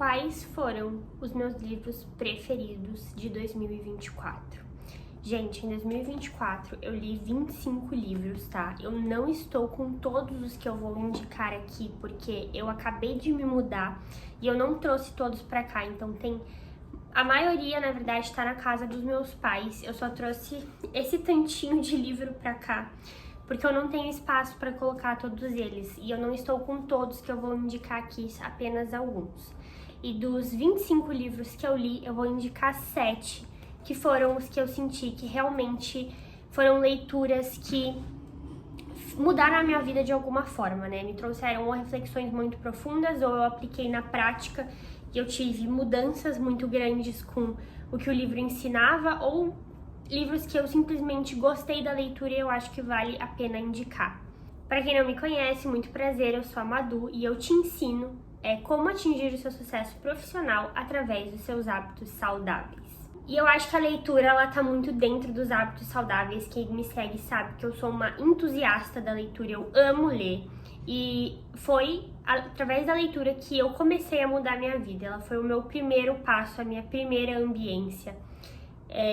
quais foram os meus livros preferidos de 2024. Gente, em 2024 eu li 25 livros, tá? Eu não estou com todos os que eu vou indicar aqui, porque eu acabei de me mudar e eu não trouxe todos pra cá, então tem... A maioria, na verdade, tá na casa dos meus pais. Eu só trouxe esse tantinho de livro pra cá, porque eu não tenho espaço pra colocar todos eles. E eu não estou com todos que eu vou indicar aqui, apenas alguns. E dos 25 livros que eu li, eu vou indicar 7, que foram os que eu senti que realmente foram leituras que mudaram a minha vida de alguma forma, né? Me trouxeram ou reflexões muito profundas, ou eu apliquei na prática e eu tive mudanças muito grandes com o que o livro ensinava, ou livros que eu simplesmente gostei da leitura e eu acho que vale a pena indicar. Para quem não me conhece, muito prazer, eu sou a Madu e eu te ensino como atingir o seu sucesso profissional através dos seus hábitos saudáveis. E eu acho que a leitura, ela tá muito dentro dos hábitos saudáveis. Quem me segue sabe que eu sou uma entusiasta da leitura, eu amo ler. E foi através da leitura que eu comecei a mudar a minha vida. Ela foi o meu primeiro passo, a minha primeira ambiência.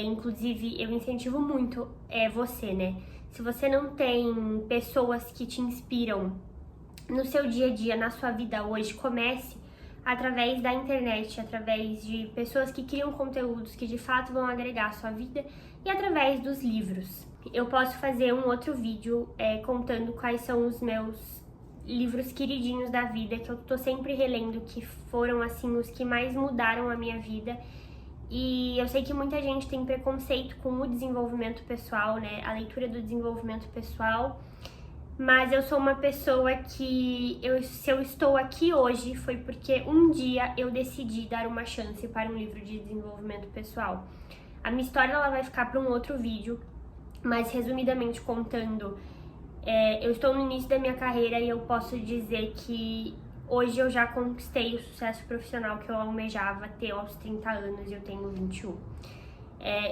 Inclusive, eu incentivo muito você, né? Se você não tem pessoas que te inspiram no seu dia a dia, na sua vida hoje, comece através da internet, através de pessoas que criam conteúdos que de fato vão agregar a sua vida e através dos livros. Eu posso fazer um outro vídeo contando quais são os meus livros queridinhos da vida, que eu tô sempre relendo, que foram assim os que mais mudaram a minha vida. E eu sei que muita gente tem preconceito com o desenvolvimento pessoal, né? A leitura do desenvolvimento pessoal. Mas eu sou uma pessoa que, se eu estou aqui hoje, foi porque um dia eu decidi dar uma chance para um livro de desenvolvimento pessoal. A minha história ela vai ficar para um outro vídeo, mas resumidamente contando, eu estou no início da minha carreira e eu posso dizer que hoje eu já conquistei o sucesso profissional que eu almejava ter aos 30 anos e eu tenho 21.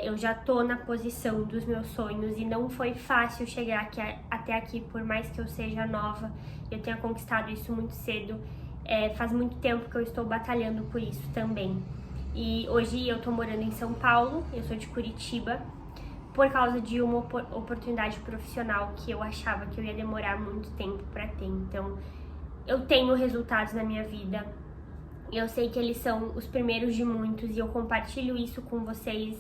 Eu já tô na posição dos meus sonhos e não foi fácil chegar até aqui, por mais que eu seja nova, eu tenha conquistado isso muito cedo. Faz muito tempo que eu estou batalhando por isso também. E hoje eu tô morando em São Paulo, eu sou de Curitiba, por causa de uma oportunidade profissional que eu achava que eu ia demorar muito tempo pra ter. Então, eu tenho resultados na minha vida. Eu sei que eles são os primeiros de muitos e eu compartilho isso com vocês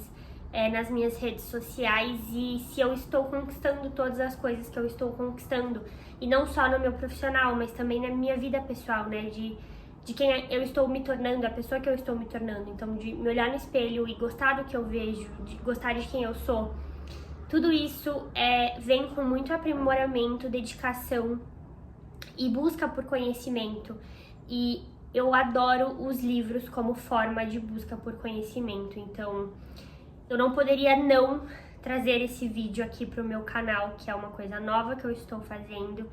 nas minhas redes sociais. E se eu estou conquistando todas as coisas que eu estou conquistando, e não só no meu profissional, mas também na minha vida pessoal, né, de quem eu estou me tornando, a pessoa que eu estou me tornando, então de me olhar no espelho e gostar do que eu vejo, de gostar de quem eu sou, tudo isso vem com muito aprimoramento, dedicação e busca por conhecimento. E eu adoro os livros como forma de busca por conhecimento, então eu não poderia não trazer esse vídeo aqui pro meu canal, que é uma coisa nova que eu estou fazendo.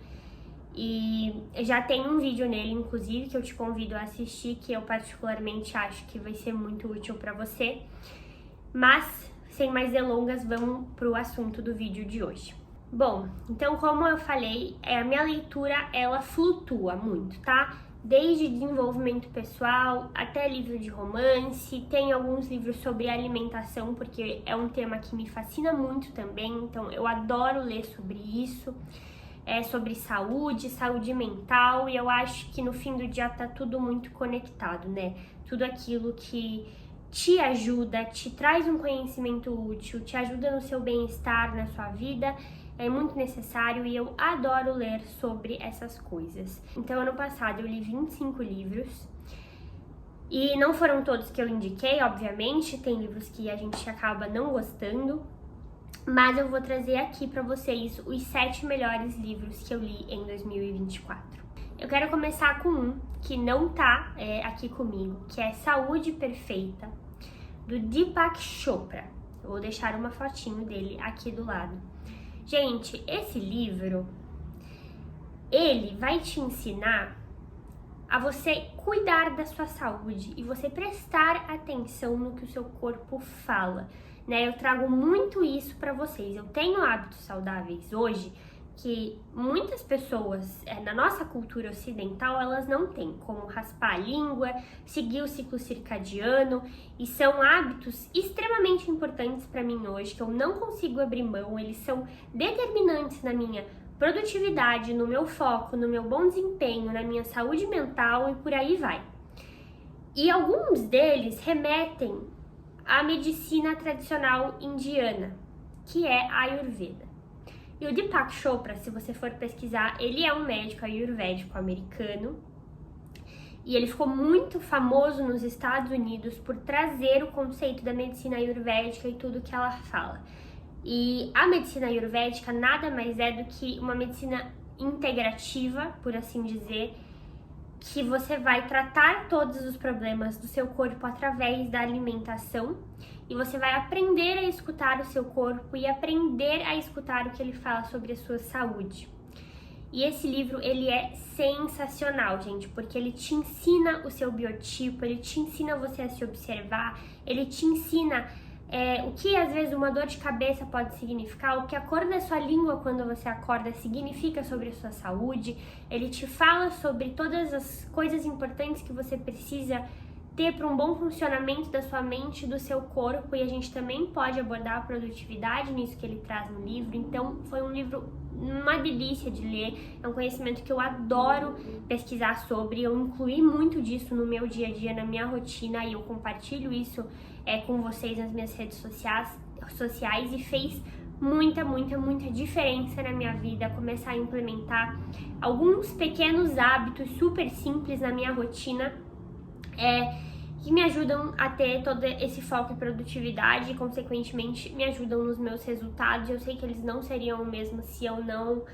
E já tem um vídeo nele, inclusive, que eu te convido a assistir, que eu particularmente acho que vai ser muito útil pra você. Mas, sem mais delongas, vamos pro assunto do vídeo de hoje. Bom, então como eu falei, a minha leitura, ela flutua muito, tá? Desde desenvolvimento pessoal até livro de romance, tem alguns livros sobre alimentação, porque é um tema que me fascina muito também, então eu adoro ler sobre isso, sobre saúde mental, e eu acho que no fim do dia tá tudo muito conectado, né? Tudo aquilo que te ajuda, te traz um conhecimento útil, te ajuda no seu bem-estar, na sua vida, é muito necessário e eu adoro ler sobre essas coisas. Então, ano passado eu li 25 livros e não foram todos que eu indiquei, obviamente, tem livros que a gente acaba não gostando, mas eu vou trazer aqui pra vocês os 7 melhores livros que eu li em 2024. Eu quero começar com um que não tá aqui comigo, que é Saúde Perfeita, do Deepak Chopra. Eu vou deixar uma fotinho dele aqui do lado. Gente, esse livro, ele vai te ensinar a você cuidar da sua saúde e você prestar atenção no que o seu corpo fala, né? Eu trago muito isso pra vocês. Eu tenho hábitos saudáveis hoje que muitas pessoas na nossa cultura ocidental, elas não têm, como raspar a língua, seguir o ciclo circadiano, e são hábitos extremamente importantes para mim hoje, que eu não consigo abrir mão, eles são determinantes na minha produtividade, no meu foco, no meu bom desempenho, na minha saúde mental e por aí vai. E alguns deles remetem à medicina tradicional indiana, que é a Ayurveda. E o Deepak Chopra, se você for pesquisar, ele é um médico ayurvédico americano e ele ficou muito famoso nos Estados Unidos por trazer o conceito da medicina ayurvédica e tudo que ela fala. E a medicina ayurvédica nada mais é do que uma medicina integrativa, por assim dizer, que você vai tratar todos os problemas do seu corpo através da alimentação e você vai aprender a escutar o seu corpo e aprender a escutar o que ele fala sobre a sua saúde. E esse livro, ele é sensacional, gente, porque ele te ensina o seu biotipo, ele te ensina você a se observar, ele te ensina o que às vezes uma dor de cabeça pode significar, o que a cor da sua língua quando você acorda significa sobre a sua saúde. Ele te fala sobre todas as coisas importantes que você precisa ter para um bom funcionamento da sua mente e do seu corpo, e a gente também pode abordar a produtividade nisso que ele traz no livro. Então foi um livro uma delícia de ler, é um conhecimento que eu adoro pesquisar sobre, eu incluí muito disso no meu dia a dia, na minha rotina, e eu compartilho isso com vocês nas minhas redes sociais e fez muita diferença na minha vida começar a implementar alguns pequenos hábitos super simples na minha rotina que me ajudam a ter todo esse foco e produtividade e, consequentemente, me ajudam nos meus resultados. Eu sei que eles não seriam o mesmo se eu não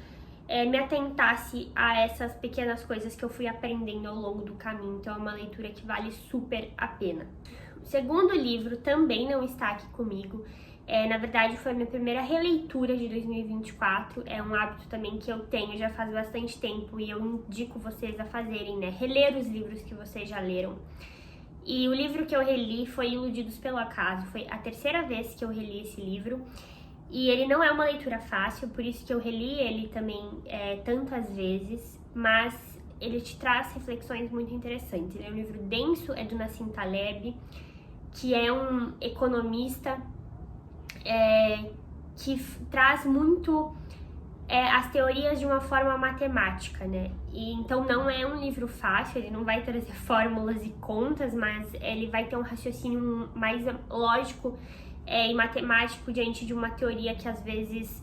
me atentasse a essas pequenas coisas que eu fui aprendendo ao longo do caminho. Então, é uma leitura que vale super a pena. O segundo livro também não está aqui comigo. Na verdade, foi a minha primeira releitura de 2024. É um hábito também que eu tenho já faz bastante tempo e eu indico vocês a fazerem, né? Reler os livros que vocês já leram. E o livro que eu reli foi Iludidos pelo Acaso. Foi a terceira vez que eu reli esse livro. E ele não é uma leitura fácil, por isso que eu reli ele também tantas vezes, mas ele te traz reflexões muito interessantes. Ele é um livro denso, é do Nassim Taleb, que é um economista que traz muito as teorias de uma forma matemática, né? E então não é um livro fácil, ele não vai trazer fórmulas e contas, mas ele vai ter um raciocínio mais lógico e matemático diante de uma teoria que às vezes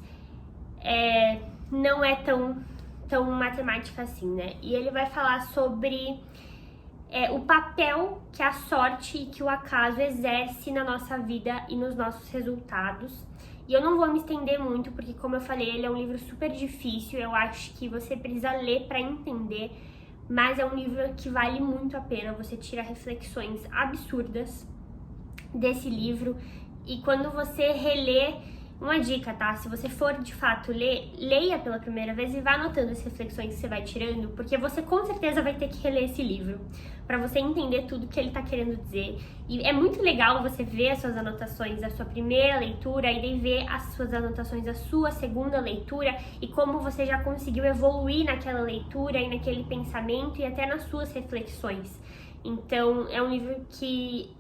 não é tão matemática assim, né? E ele vai falar sobre o papel que a sorte e que o acaso exerce na nossa vida e nos nossos resultados. E eu não vou me estender muito, porque como eu falei, ele é um livro super difícil, eu acho que você precisa ler para entender, mas é um livro que vale muito a pena, você tira reflexões absurdas desse livro, e quando você relê, uma dica, tá? Se você for de fato ler, leia pela primeira vez e vá anotando as reflexões que você vai tirando, porque você com certeza vai ter que reler esse livro para você entender tudo que ele tá querendo dizer. E é muito legal você ver as suas anotações da sua primeira leitura e daí ver as suas anotações da sua segunda leitura e como você já conseguiu evoluir naquela leitura e naquele pensamento e até nas suas reflexões. Então, é um livro que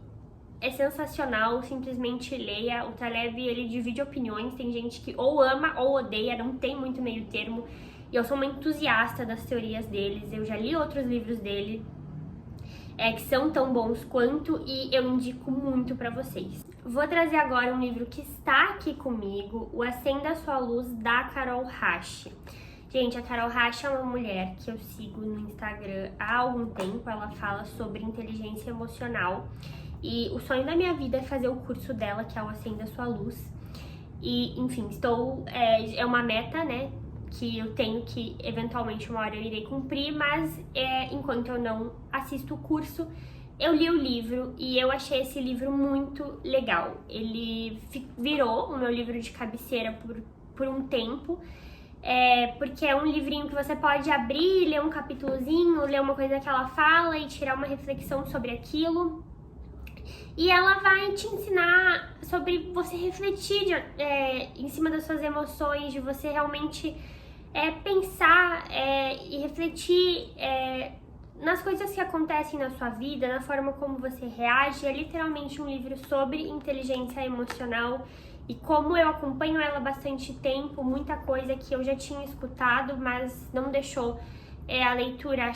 é sensacional, simplesmente leia. O Taleb, ele divide opiniões, tem gente que ou ama ou odeia, não tem muito meio termo. E eu sou uma entusiasta das teorias deles, eu já li outros livros dele, que são tão bons quanto, e eu indico muito pra vocês. Vou trazer agora um livro que está aqui comigo, O Acenda Sua Luz, da Carol Rache. Gente, a Carol Rache é uma mulher que eu sigo no Instagram há algum tempo, ela fala sobre inteligência emocional. E o sonho da minha vida é fazer o curso dela, que é o Acenda Sua Luz. E, enfim, é uma meta, né, que eu tenho que, eventualmente, uma hora eu irei cumprir, mas enquanto eu não assisto o curso, eu li o livro e eu achei esse livro muito legal. Ele virou o meu livro de cabeceira por um tempo, porque é um livrinho que você pode abrir, ler um capítulozinho, ler uma coisa que ela fala e tirar uma reflexão sobre aquilo. E ela vai te ensinar sobre você refletir em cima das suas emoções, de você realmente pensar e refletir nas coisas que acontecem na sua vida, na forma como você reage. É literalmente um livro sobre inteligência emocional e como eu acompanho ela há bastante tempo, muita coisa que eu já tinha escutado, mas não deixou a leitura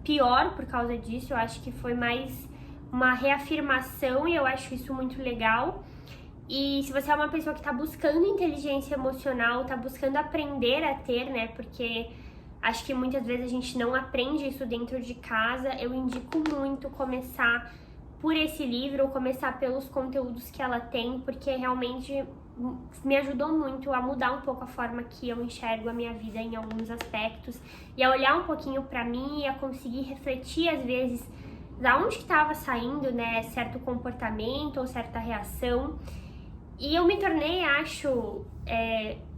pior por causa disso. Eu acho que foi mais uma reafirmação e eu acho isso muito legal. E se você é uma pessoa que está buscando inteligência emocional, está buscando aprender a ter, né? Porque acho que muitas vezes a gente não aprende isso dentro de casa. Eu indico muito começar por esse livro ou começar pelos conteúdos que ela tem, porque realmente me ajudou muito a mudar um pouco a forma que eu enxergo a minha vida em alguns aspectos e a olhar um pouquinho para mim e a conseguir refletir às vezes da onde que estava saindo, né, certo comportamento ou certa reação. E eu me tornei, acho,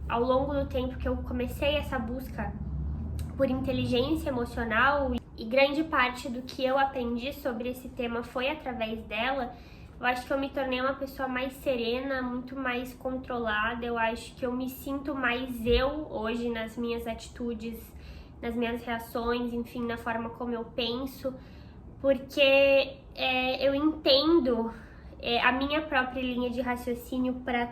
ao longo do tempo que eu comecei essa busca por inteligência emocional, e grande parte do que eu aprendi sobre esse tema foi através dela, eu acho que eu me tornei uma pessoa mais serena, muito mais controlada. Eu acho que eu me sinto mais eu hoje nas minhas atitudes, nas minhas reações, enfim, na forma como eu penso, porque eu entendo a minha própria linha de raciocínio para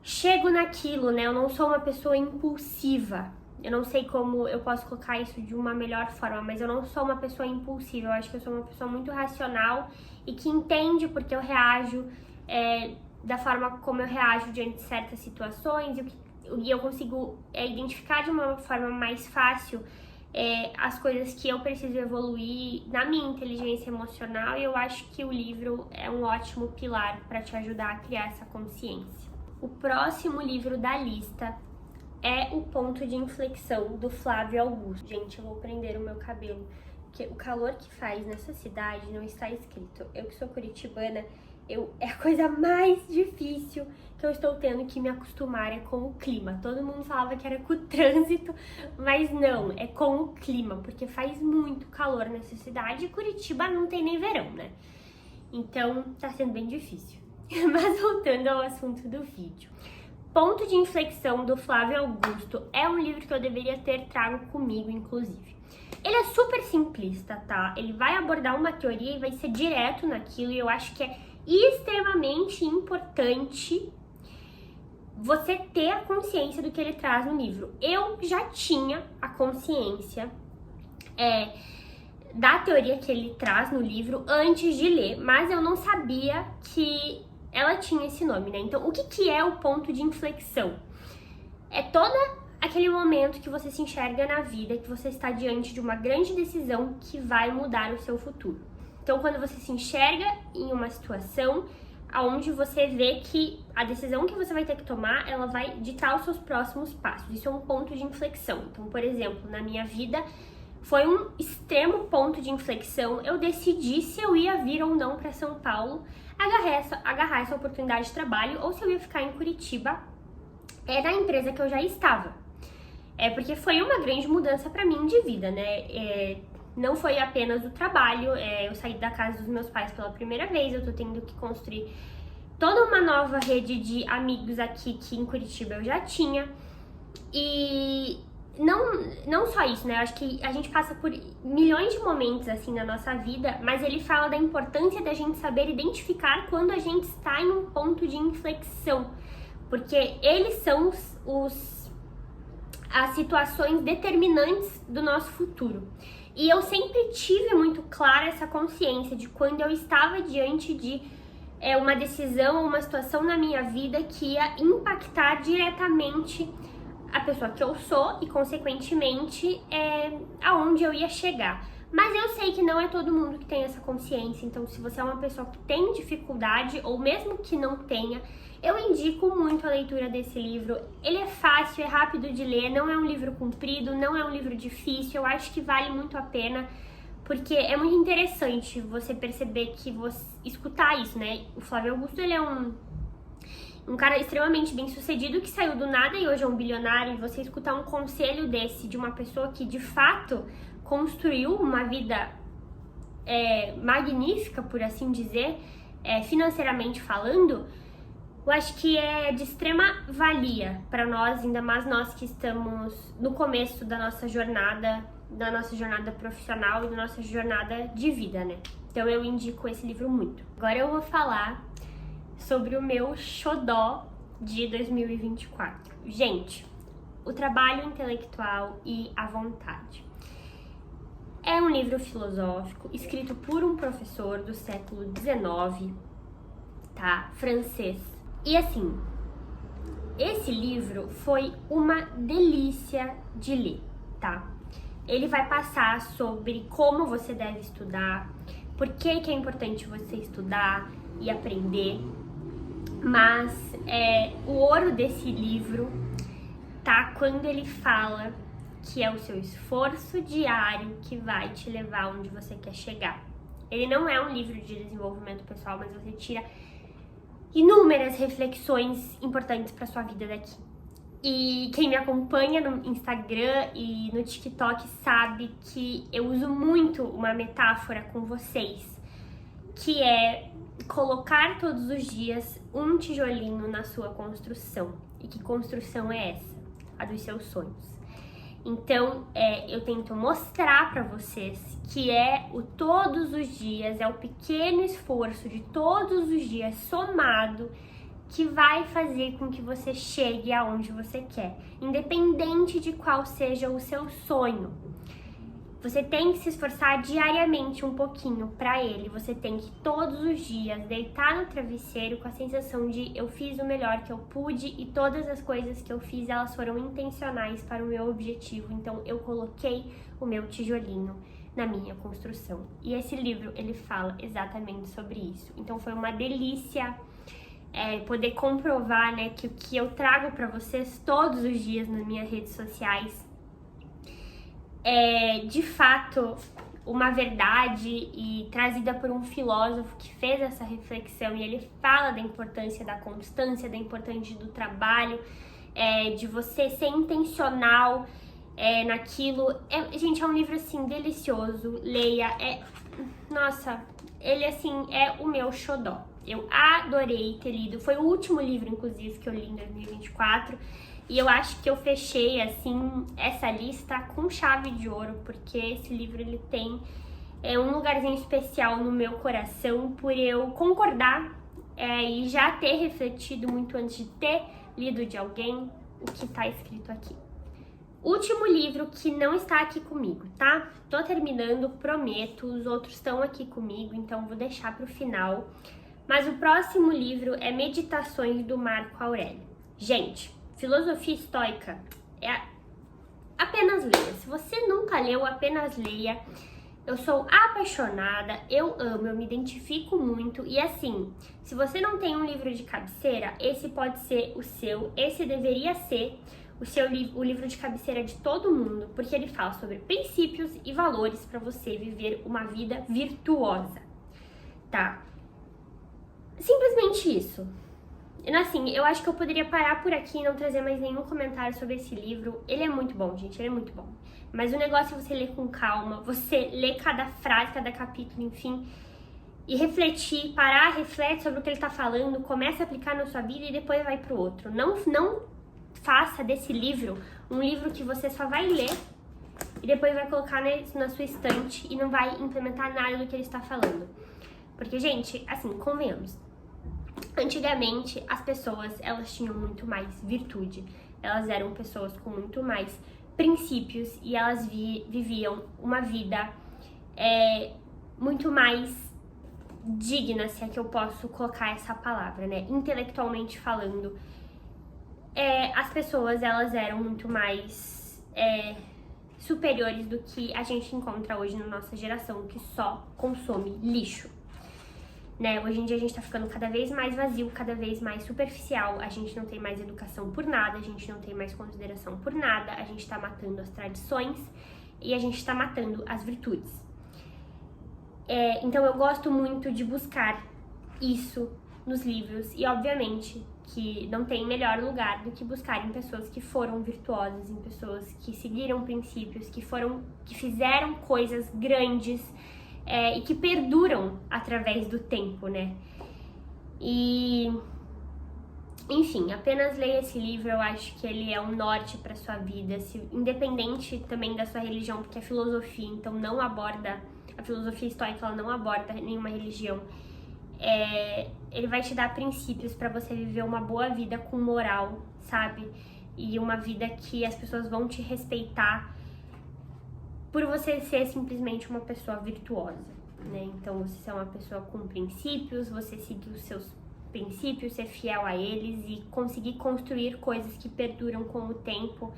chego naquilo, né? Eu não sou uma pessoa impulsiva. Eu não sei como eu posso colocar isso de uma melhor forma, mas eu não sou uma pessoa impulsiva. Eu acho que eu sou uma pessoa muito racional e que entende porque eu reajo da forma como eu reajo diante de certas situações, e eu consigo identificar de uma forma mais fácil as coisas que eu preciso evoluir na minha inteligência emocional. E eu acho que o livro é um ótimo pilar para te ajudar a criar essa consciência. O próximo livro da lista é O Ponto de Inflexão, do Flávio Augusto. Gente, eu vou prender o meu cabelo, porque o calor que faz nessa cidade não está escrito. Eu que sou curitibana, é a coisa mais difícil que eu estou tendo que me acostumar com o clima. Todo mundo falava que era com o trânsito, mas não, é com o clima, porque faz muito calor nessa cidade e Curitiba não tem nem verão, né? Então tá sendo bem difícil. Mas voltando ao assunto do vídeo. Ponto de Inflexão, do Flávio Augusto, é um livro que eu deveria ter trago comigo, inclusive. Ele é super simplista, tá? Ele vai abordar uma teoria e vai ser direto naquilo, e eu acho que é extremamente importante você ter a consciência do que ele traz no livro. Eu já tinha a consciência da teoria que ele traz no livro antes de ler, mas eu não sabia que ela tinha esse nome, né? Então, o que é o ponto de inflexão? É todo aquele momento que você se enxerga na vida, que você está diante de uma grande decisão que vai mudar o seu futuro. Então, quando você se enxerga em uma situação onde você vê que a decisão que você vai ter que tomar, ela vai ditar os seus próximos passos. Isso é um ponto de inflexão. Então, por exemplo, na minha vida, foi um extremo ponto de inflexão. Eu decidi se eu ia vir ou não para São Paulo, agarrar essa oportunidade de trabalho, ou se eu ia ficar em Curitiba, da empresa que eu já estava. Porque foi uma grande mudança para mim de vida, né? Não foi apenas o trabalho, eu saí da casa dos meus pais pela primeira vez, eu tô tendo que construir toda uma nova rede de amigos aqui que em Curitiba eu já tinha. E não só isso, né? Eu acho que a gente passa por milhões de momentos assim na nossa vida, mas ele fala da importância da gente saber identificar quando a gente está em um ponto de inflexão, porque eles são as situações determinantes do nosso futuro. E eu sempre tive muito clara essa consciência de quando eu estava diante de uma decisão ou uma situação na minha vida que ia impactar diretamente a pessoa que eu sou e, consequentemente, aonde eu ia chegar. Mas eu sei que não é todo mundo que tem essa consciência, então se você é uma pessoa que tem dificuldade, ou mesmo que não tenha, eu indico muito a leitura desse livro. Ele é fácil, é rápido de ler, não é um livro comprido, não é um livro difícil, eu acho que vale muito a pena, porque é muito interessante você perceber que escutar isso, né? O Flávio Augusto, ele é um cara extremamente bem sucedido que saiu do nada e hoje é um bilionário, e você escutar um conselho desse de uma pessoa que de fato construiu uma vida magnífica, por assim dizer, financeiramente falando, Eu acho que é de extrema valia para nós, ainda mais nós que estamos no começo da nossa jornada profissional e da nossa jornada de vida, né? Então eu indico esse livro muito. Agora eu vou falar sobre o meu xodó de 2024. Gente, O Trabalho Intelectual e a Vontade. É um livro filosófico escrito por um professor do século XIX, tá? Francês. E assim, esse livro foi uma delícia de ler, tá? Ele vai passar sobre como você deve estudar, por que que é importante você estudar e aprender. Mas o ouro desse livro tá quando ele fala que é o seu esforço diário que vai te levar onde você quer chegar. Ele não é um livro de desenvolvimento pessoal, mas você tira inúmeras reflexões importantes para sua vida daqui. E quem me acompanha no Instagram e no TikTok sabe que eu uso muito uma metáfora com vocês, que é colocar todos os dias um tijolinho na sua construção. E que construção é essa? A dos seus sonhos. Então, eu tento mostrar para vocês que é o todos os dias, é o pequeno esforço de todos os dias somado que vai fazer com que você chegue aonde você quer, independente de qual seja o seu sonho. Você tem que se esforçar diariamente um pouquinho para ele. Você tem que todos os dias deitar no travesseiro com a sensação de eu fiz o melhor que eu pude e todas as coisas que eu fiz, elas foram intencionais para o meu objetivo. Então eu coloquei o meu tijolinho na minha construção. E esse livro, ele fala exatamente sobre isso. Então foi uma delícia poder comprovar, né, que o que eu trago para vocês todos os dias nas minhas redes sociais é, de fato, uma verdade e trazida por um filósofo que fez essa reflexão, e ele fala da importância da constância, da importância do trabalho, de você ser intencional naquilo. Gente, é um livro, assim, delicioso, leia, nossa, ele, assim, é o meu xodó. Eu adorei ter lido, foi o último livro, inclusive, que eu li em 2024, e eu acho que eu fechei, assim, essa lista com chave de ouro, porque esse livro, ele tem um lugarzinho especial no meu coração, por eu concordar e já ter refletido muito antes de ter lido de alguém o que tá escrito aqui. Último livro que não está aqui comigo, tá? Tô terminando, prometo, os outros estão aqui comigo, então vou deixar pro final. Mas o próximo livro é Meditações do Marco Aurélio. Gente, filosofia estoica apenas leia. Se você nunca leu, apenas leia. Eu sou apaixonada, eu amo, eu me identifico muito. E assim, se você não tem um livro de cabeceira, esse pode ser o seu. Esse deveria ser o livro de cabeceira de todo mundo, porque ele fala sobre princípios e valores para você viver uma vida virtuosa, tá? Simplesmente isso. Assim, eu acho que eu poderia parar por aqui e não trazer mais nenhum comentário sobre esse livro. Ele é muito bom, gente, ele é muito bom. Mas o negócio é você ler com calma, você ler cada frase, cada capítulo, enfim, e refletir, parar, reflete sobre o que ele tá falando, começa a aplicar na sua vida e depois vai pro outro. Não faça desse livro um livro que você só vai ler e depois vai colocar na sua estante e não vai implementar nada do que ele está falando. Porque, gente, assim, convenhamos, antigamente as pessoas, elas tinham muito mais virtude, elas eram pessoas com muito mais princípios e elas viviam uma vida muito mais digna, se é que eu posso colocar essa palavra, né? Intelectualmente falando, as pessoas, elas eram muito mais superiores do que a gente encontra hoje na nossa geração, que só consome lixo. Né? Hoje em dia a gente tá ficando cada vez mais vazio, cada vez mais superficial, a gente não tem mais educação por nada, a gente não tem mais consideração por nada, a gente tá matando as tradições e a gente tá matando as virtudes. Então eu gosto muito de buscar isso nos livros e obviamente que não tem melhor lugar do que buscar em pessoas que foram virtuosas, em pessoas que seguiram princípios, que fizeram coisas grandes, e que perduram através do tempo, né? E Enfim, apenas leia esse livro, eu acho que ele é um norte para sua vida, independente também da sua religião, porque é filosofia, então não aborda, a filosofia estoica ela não aborda nenhuma religião. Ele vai te dar princípios para você viver uma boa vida com moral, sabe? E uma vida que as pessoas vão te respeitar por você ser simplesmente uma pessoa virtuosa, né? Então você ser uma pessoa com princípios, você seguir os seus princípios, ser fiel a eles e conseguir construir coisas que perduram com o tempo,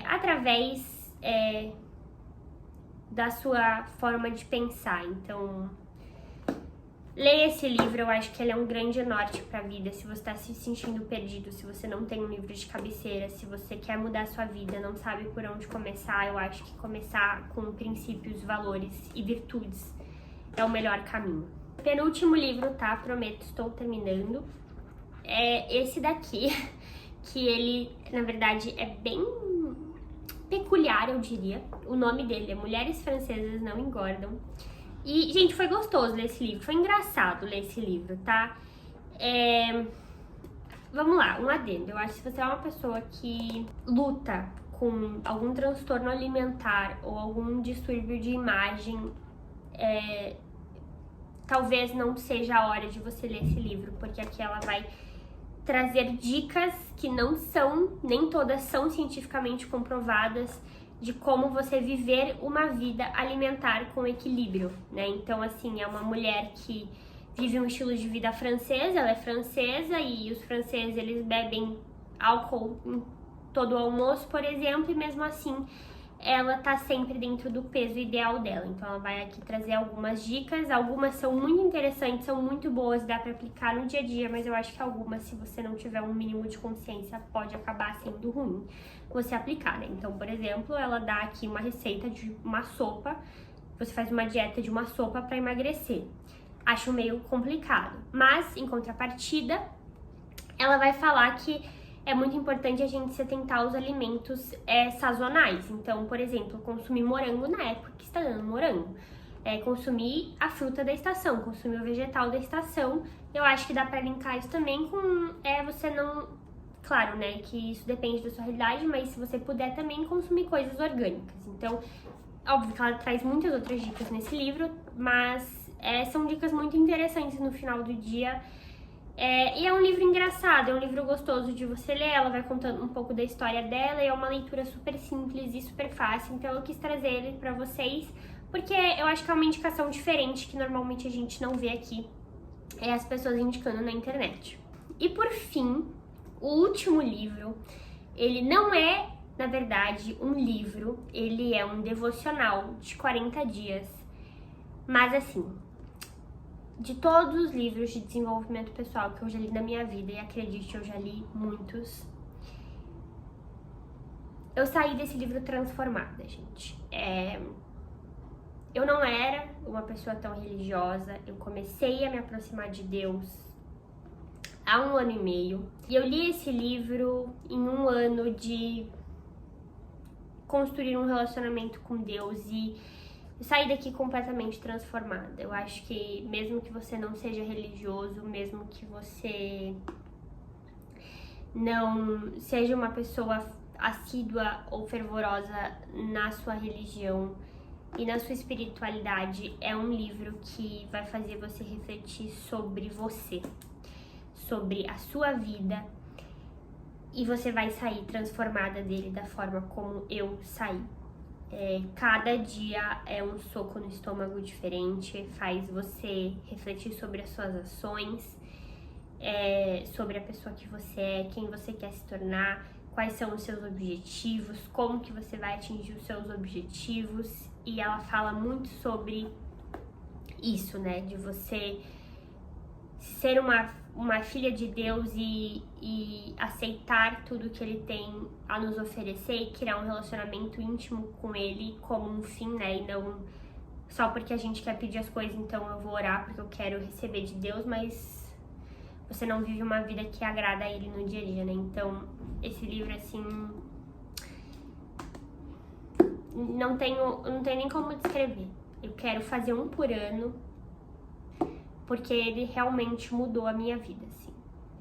através da sua forma de pensar. Então, leia esse livro, eu acho que ele é um grande norte para a vida. Se você está se sentindo perdido, se você não tem um livro de cabeceira, se você quer mudar a sua vida, não sabe por onde começar, eu acho que começar com princípios, valores e virtudes é o melhor caminho. Penúltimo livro, tá? Prometo, estou terminando. É esse daqui, que ele, na verdade, é bem peculiar, eu diria. O nome dele é Mulheres Francesas Não Engordam. E, gente, foi gostoso ler esse livro, foi engraçado ler esse livro, tá? Vamos lá, um adendo. Eu acho que se você é uma pessoa que luta com algum transtorno alimentar ou algum distúrbio de imagem, talvez não seja a hora de você ler esse livro, porque aqui ela vai trazer dicas que não são, nem todas são cientificamente comprovadas, de como você viver uma vida alimentar com equilíbrio, né? Então, assim, é uma mulher que vive um estilo de vida francesa, ela é francesa e os franceses, eles bebem álcool em todo o almoço, por exemplo, e mesmo assim ela tá sempre dentro do peso ideal dela. Então ela vai aqui trazer algumas dicas, algumas são muito interessantes, são muito boas, dá pra aplicar no dia a dia, mas eu acho que algumas, se você não tiver um mínimo de consciência, pode acabar sendo ruim você aplicar, né? Então, por exemplo, ela dá aqui uma receita de uma sopa, você faz uma dieta de uma sopa para emagrecer. Acho meio complicado, mas em contrapartida, ela vai falar que é muito importante a gente se atentar aos alimentos sazonais. Então, por exemplo, consumir morango na época que está dando morango. Consumir a fruta da estação, consumir o vegetal da estação. Eu acho que dá pra linkar isso também com você não... Claro, né, que isso depende da sua realidade, mas se você puder também consumir coisas orgânicas. Então, óbvio que ela traz muitas outras dicas nesse livro, mas são dicas muito interessantes no final do dia. E é um livro engraçado, é um livro gostoso de você ler, ela vai contando um pouco da história dela e é uma leitura super simples e super fácil, então eu quis trazer ele pra vocês, porque eu acho que é uma indicação diferente que normalmente a gente não vê aqui, as pessoas indicando na internet. E por fim, o último livro, ele não é, na verdade, um livro, ele é um devocional de 40 dias, mas assim... De todos os livros de desenvolvimento pessoal que eu já li na minha vida, e acredite, eu já li muitos, eu saí desse livro transformada, gente. Eu não era uma pessoa tão religiosa, eu comecei a me aproximar de Deus há 1 ano e meio, e eu li esse livro em 1 ano de construir um relacionamento com Deus e sair daqui completamente transformada. Eu acho que mesmo que você não seja religioso, mesmo que você não seja uma pessoa assídua ou fervorosa na sua religião e na sua espiritualidade, é um livro que vai fazer você refletir sobre você, sobre a sua vida, e você vai sair transformada dele da forma como eu saí. Cada dia é um soco no estômago diferente, faz você refletir sobre as suas ações, sobre a pessoa que você é, quem você quer se tornar, quais são os seus objetivos, como que você vai atingir os seus objetivos, e ela fala muito sobre isso, né, de você ser uma filha de Deus e aceitar tudo que ele tem a nos oferecer e criar um relacionamento íntimo com ele como um fim, né? E não só porque a gente quer pedir as coisas, então eu vou orar porque eu quero receber de Deus, mas você não vive uma vida que agrada a ele no dia a dia, né? Então, esse livro, assim, não tenho nem como descrever. Eu quero fazer 1 por ano, porque ele realmente mudou a minha vida, assim.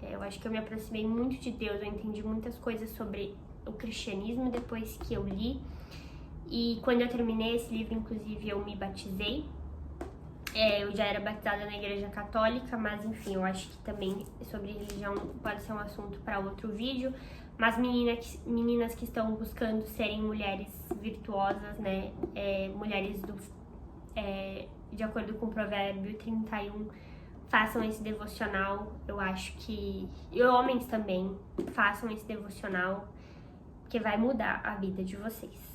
Eu acho que eu me aproximei muito de Deus, eu entendi muitas coisas sobre o cristianismo depois que eu li. E quando eu terminei esse livro, inclusive, eu me batizei. Eu já era batizada na igreja católica, mas enfim, eu acho que também sobre religião pode ser um assunto para outro vídeo. Mas meninas que estão buscando serem mulheres virtuosas, né, mulheres de acordo com o Provérbio 31, façam esse devocional. Eu acho que... E homens também, façam esse devocional, que vai mudar a vida de vocês.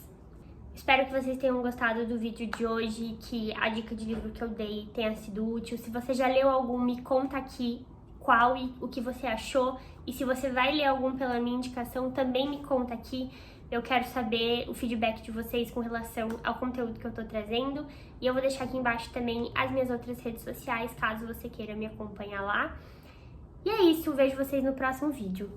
Espero que vocês tenham gostado do vídeo de hoje, que a dica de livro que eu dei tenha sido útil. Se você já leu algum, me conta aqui qual e o que você achou. E se você vai ler algum pela minha indicação, também me conta aqui. Eu quero saber o feedback de vocês com relação ao conteúdo que eu tô trazendo. E eu vou deixar aqui embaixo também as minhas outras redes sociais, caso você queira me acompanhar lá. E é isso, vejo vocês no próximo vídeo.